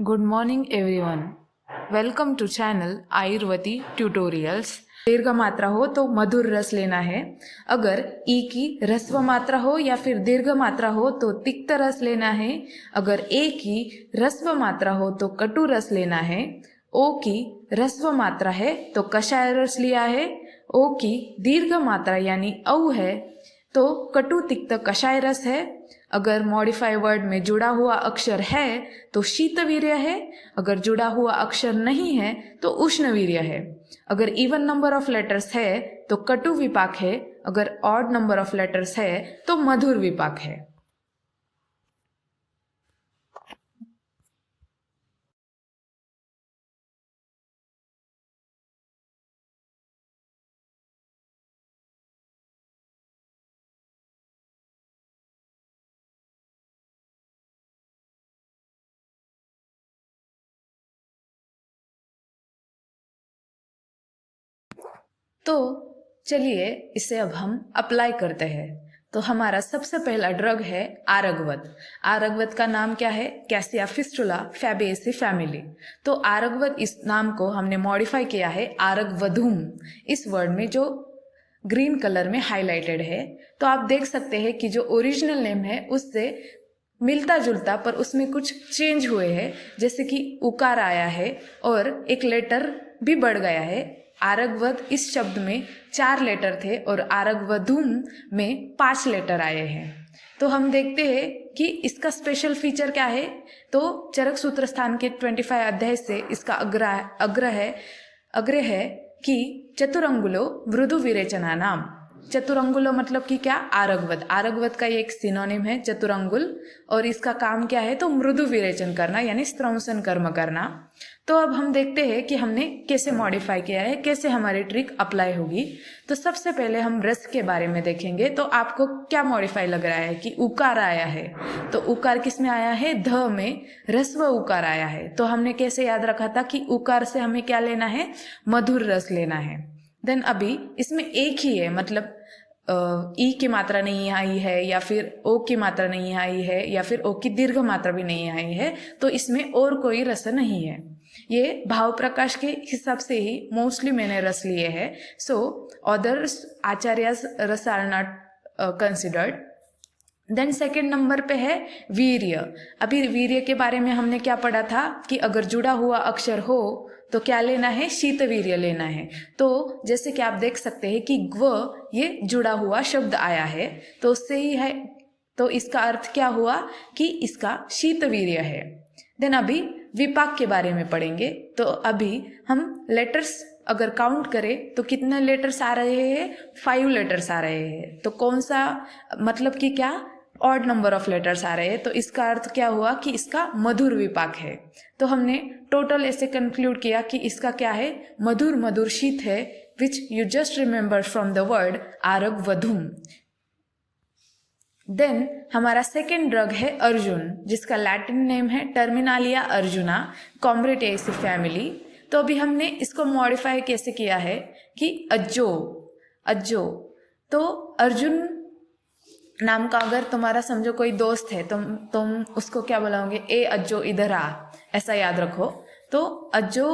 Good morning everyone. Welcome to channel Ayurvedi tutorials. दीर्घ मात्रा हो तो मधुर रस लेना है। अगर ई की ह्रस्व मात्रा हो या फिर दीर्घ मात्रा हो तो तिक्त रस लेना है। अगर ए की ह्रस्व मात्रा हो तो कटु रस लेना है। ओ की ह्रस्व मात्रा है तो कषाय रस लिया है। ओ की दीर्घ मात्रा यानी औ है तो कटु तिक्त कषाय रस है। अगर मॉडिफाई वर्ड में जुड़ा हुआ अक्षर है तो शीतवीर्य है। अगर जुड़ा हुआ अक्षर नहीं है तो उष्णवीर्य है। अगर इवन नंबर ऑफ लेटर्स है तो कटु विपाक है। अगर ऑड नंबर ऑफ लेटर्स है तो मधुर विपाक है। तो चलिए इसे अब हम अप्लाई करते हैं। तो हमारा सबसे पहला ड्रग है आरगवत। आरगवत का नाम क्या है? Cassia fistula Fabaceae family. तो आरगवत इस नाम को हमने मॉडिफाई किया है आरगवधूम इस वर्ड में जो ग्रीन कलर में हाईलाइटेड है। तो आप देख सकते हैं कि जो ओरिजिनल नेम है उससे मिलता जुलता पर उसमें कुछ चेंज हुए हैं। जैसे कि उकार आया है और एक लेटर भी बढ़ गया है। आरगवत इस शब्द में 4 लेटर थे और आरगवधूम में 5 लेटर आए हैं। तो हम देखते हैं कि इसका स्पेशल फीचर क्या है। तो चरक सूत्र स्थान के 25 अध्याय से इसका अग्रह है कि चतुरंगुलो मृदु विरेचना नाम। चतुरंगुलो मतलब कि क्या? आरगवत। आरगवत का ये एक सिनोनिम है चतुरंगुल और इसका काम क्या है? तो मृदु विरेचन करना यानी स्त्रंसन कर्म करना। तो अब हम देखते हैं कि हमने कैसे मॉडिफाई किया है, कैसे हमारी ट्रिक अप्लाई होगी। तो सबसे पहले हम रस के बारे में देखेंगे। तो आपको क्या मॉडिफाई लग रहा है कि उकार आया है। तो उकार किस में आया है? ध में ह्रस्व उकार आया है। तो हमने कैसे याद रखा था कि उकार से हमें क्या लेना है? मधुर रस लेना है। देन अभी इसमें एक ही है, मतलब ई की मात्रा नहीं आई है या फिर ओ की मात्रा नहीं आई है या फिर ओ की दीर्घ मात्रा भी नहीं आई है। तो इसमें और कोई रस नहीं है। ये भाव प्रकाश के हिसाब से ही मोस्टली मैंने रस लिए हैं। सो अदर्स आचार्यस रस are not considered. Then second number पे है वीर्य। अभी वीर्य के बारे में हमने क्या पढ़ा था कि अगर जुड़ा हुआ अक्षर हो तो क्या लेना है? शीतवीर्य लेना है। तो जैसे कि आप देख सकते हैं कि ग्व ये जुड़ा हुआ शब्द आया है तो उससे ही है। तो इसका अर्थ क्या हुआ कि इसका शीतवीर्य है। देन अभी विपाक के बारे में पढ़ेंगे। तो अभी हम लेटर्स अगर काउंट करें तो कितने लेटर्स आ रहे हैं? 5 लेटर्स आ रहे हैं। तो कौन सा, मतलब कि क्या? ऑड नंबर ऑफ लेटर्स आ रहे हैं। तो इसका अर्थ क्या हुआ कि इसका मधुर विपाक है। तो हमने टोटल ऐसे कंक्लूड किया कि इसका क्या है? मधुर मधुर शीत है, which you just remember from the word aragvadhum. Then हमारा सेकेंड ड्रग है अर्जुन, जिसका लैटिन नेम है टर्मिनालिया अर्जुना कॉम्ब्रेटेसी फैमिली। तो अभी हमने इसको मॉडिफाई कैसे किया है कि अज्जो। तो अर्जुन नाम का अगर तुम्हारा समझो कोई दोस्त है, तुम उसको क्या बुलाओगे? ए अज्जो इधर आ, ऐसा याद रखो। तो अज्जो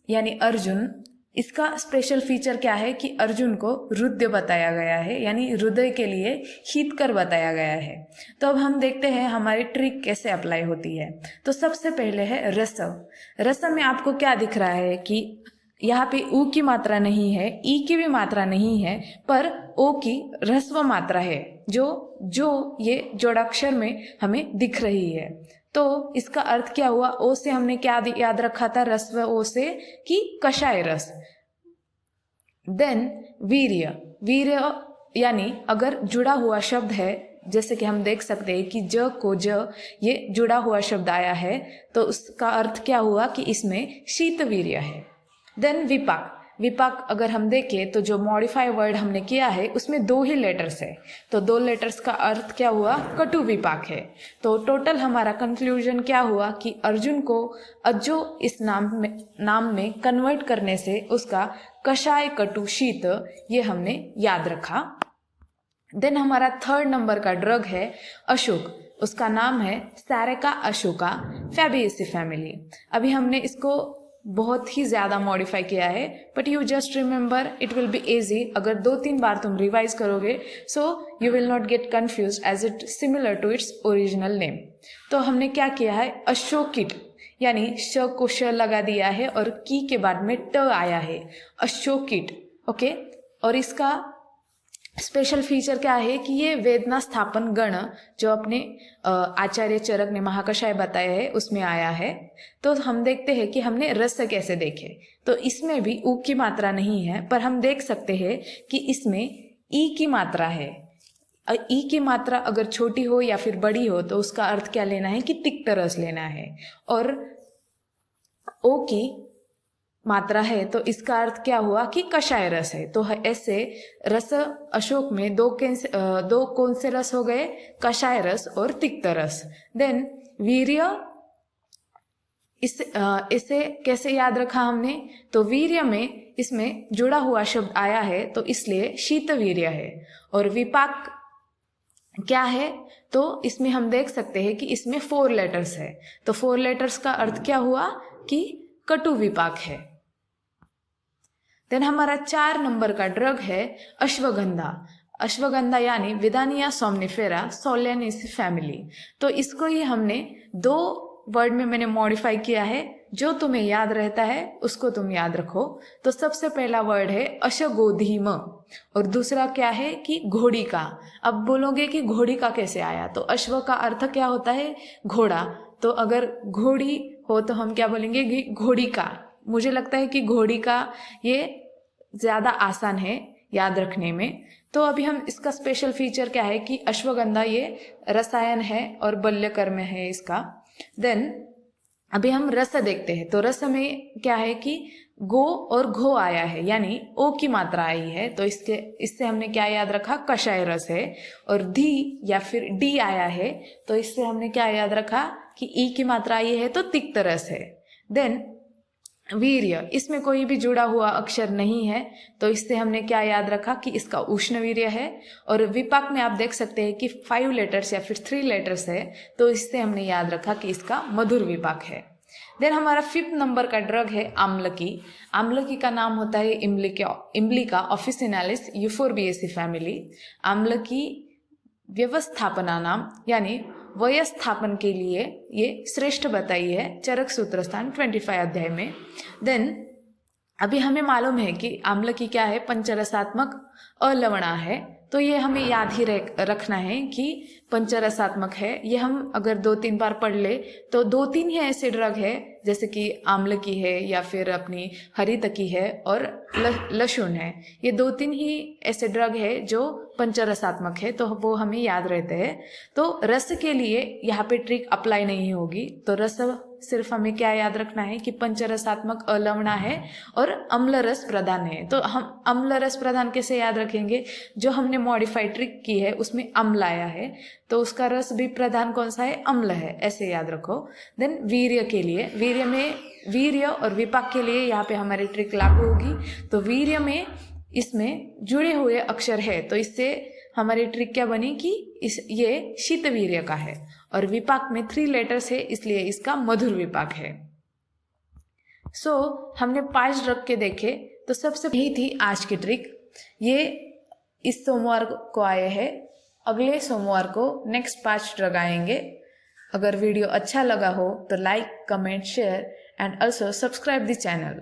यानी अर्जुन, इसका स्पेशल फीचर क्या है कि अर्जुन को हृदय बताया गया है, यानी हृदय के लिए हितकर बताया गया है। तो अब हम देखते हैं हमारी ट्रिक कैसे अप्लाई होती है। तो सबसे पहले है रसम। रसम में आपको क्या दिख रहा है कि यहाँ पे ऊ की मात्रा नहीं है, ई की भी मात्रा नहीं है, पर ओ की ह्रस्व मात्रा है जो ये जोड़ाक्षर में हमें दिख रही है। तो इसका अर्थ क्या हुआ? ओ से हमने क्या याद रखा था? ह्रस्व ओ से कि कषाय रस। देन वीर्य यानी अगर जुड़ा हुआ शब्द है, जैसे कि हम देख सकते हैं कि ज को ज ये जुड़ा हुआ शब्द आया है तो उसका अर्थ क्या हुआ कि इसमें शीतवीर्य है। देन विपाक अगर हम देखें तो जो मॉडिफाई वर्ड हमने किया है उसमें 2 ही लेटर्स है। तो 2 लेटर्स का अर्थ क्या हुआ? कटु विपाक है। तो टोटल हमारा कंक्लूजन क्या हुआ कि अर्जुन को अज्जो इस नाम में कन्वर्ट करने से उसका कषाय कटु शीत ये हमने याद रखा। देन हमारा थर्ड नंबर का ड्रग है अशोक। उसका नाम है सैरेका अशोका फैबेसी फैमिली। अभी हमने इसको बहुत ही ज़्यादा मॉडिफाई किया है, but you just remember, it will be easy. अगर 2-3 बार तुम रिवाइज करोगे so you will not get confuse as it similar to its original name. तो हमने क्या किया है, अशोकिट यानी श को श लगा दिया है और की के बाद में ट आया है, अशोकिट। ओके, और इसका स्पेशल फीचर क्या है कि ये वेदना स्थापन गण जो अपने आचार्य चरक ने महाकषाय बताया है उसमें आया है। तो हम देखते हैं कि हमने रस कैसे देखे, तो इसमें भी ऊ की मात्रा नहीं है, पर हम देख सकते हैं कि इसमें ई की मात्रा है। ई की मात्रा अगर छोटी हो या फिर बड़ी हो तो उसका अर्थ क्या लेना है कि तिक्त रस लेना है, और ओ की मात्रा है तो इसका अर्थ क्या हुआ कि कषाय रस है। तो ऐसे रस अशोक में दो कौन से रस हो गए, कषाय रस और तिक्त रस। देन वीर्य, इसे कैसे याद रखा हमने, तो वीर्य में इसमें जुड़ा हुआ शब्द आया है तो इसलिए शीत वीर्य है। और विपाक क्या है, तो इसमें हम देख सकते हैं कि इसमें 4 लेटर्स है, तो 4 लेटर्स का अर्थ क्या हुआ कि कटु विपाक है। देन हमारा 4 नंबर का ड्रग है अश्वगंधा। अश्वगंधा यानी विदानिया सोमनिफेरा सोलेनेसी फैमिली। तो इसको ही हमने 2 वर्ड में मैंने मॉडिफाई किया है, जो तुम्हें याद रहता है उसको तुम याद रखो। तो सबसे पहला वर्ड है अश्वगोधीम और दूसरा क्या है कि घोड़ी का। अब बोलोगे कि घोड़ी का कैसे आया, तो अश्व का अर्थ क्या होता है, घोड़ा। तो अगर घोड़ी हो तो हम क्या बोलेंगे कि घोड़ी का। मुझे लगता है कि घोड़ी का ये ज़्यादा आसान है याद रखने में। तो अभी हम इसका स्पेशल फीचर क्या है कि अश्वगंधा ये रसायन है और बल्य कर्म है इसका। देन अभी हम रस देखते हैं, तो रस में क्या है कि गो और घो आया है यानी ओ की मात्रा आई है, तो इससे हमने क्या याद रखा, कषाय रस है। और धी या फिर डी आया है तो इससे हमने क्या याद रखा कि ई की मात्रा आई है तो तिक्त रस है। देन वीर्य, इसमें कोई भी जुड़ा हुआ अक्षर नहीं है तो इससे हमने क्या याद रखा कि इसका उष्ण वीर्य है। और विपाक में आप देख सकते हैं कि 5 लेटर्स या फिर 3 लेटर्स है तो इससे हमने याद रखा कि इसका मधुर विपाक है। देन हमारा 5th नंबर का ड्रग है आम्लकी। आम्लकी का नाम होता है इम्ब्लिका ऑफिसिनालिस यूफोर्बिएसी फैमिली। आम्लकी व्यवस्थापना नाम यानी वयस्थापन के लिए ये श्रेष्ठ बताई है चरक सूत्रस्थान 25 अध्याय में। देन अभी हमें मालूम है कि आम्लकी क्या है, पंचरसात्मक अलवणा है, तो ये हमें याद ही रखना है कि पंचरसात्मक है। ये हम अगर 2-3 बार पढ़ ले तो 2-3 ही ऐसे ड्रग है जैसे कि आम्लकी है या फिर अपनी हरितकी है और लहसुन है। ये 2-3 ही ऐसे ड्रग है जो पंचरसात्मक है, तो वो हमें याद रहते हैं। तो रस के लिए यहाँ पे ट्रिक अप्लाई नहीं होगी, तो रस सिर्फ हमें क्या याद रखना है कि पंचरसात्मक अलवणा है और अम्ल रस प्रधान है। तो हम अम्ल रस प्रधान कैसे याद रखेंगे, जो हमने मॉडिफाइड ट्रिक की है उसमें अम्ल आया है तो उसका रस भी प्रधान कौन सा है, अम्ल है, ऐसे याद रखो। देन वीर्य के लिए, वीर्य में वीर्य और विपाक के लिए यहाँ पे हमारी ट्रिक लागू होगी। तो वीर्य में इसमें जुड़े हुए अक्षर है तो इससे हमारी ट्रिक क्या बनी कि ये शीत वीर्य का है, और विपाक में 3 लेटर्स है इसलिए इसका मधुर विपाक है। हमने 5 ड्रग के देखे, तो सबसे यही थी आज की ट्रिक। ये इस सोमवार को आए हैं, अगले सोमवार को नेक्स्ट 5 ड्रग आएंगे। अगर वीडियो अच्छा लगा हो तो like, comment, share and also subscribe the channel.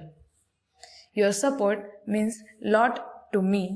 Your support means lot to me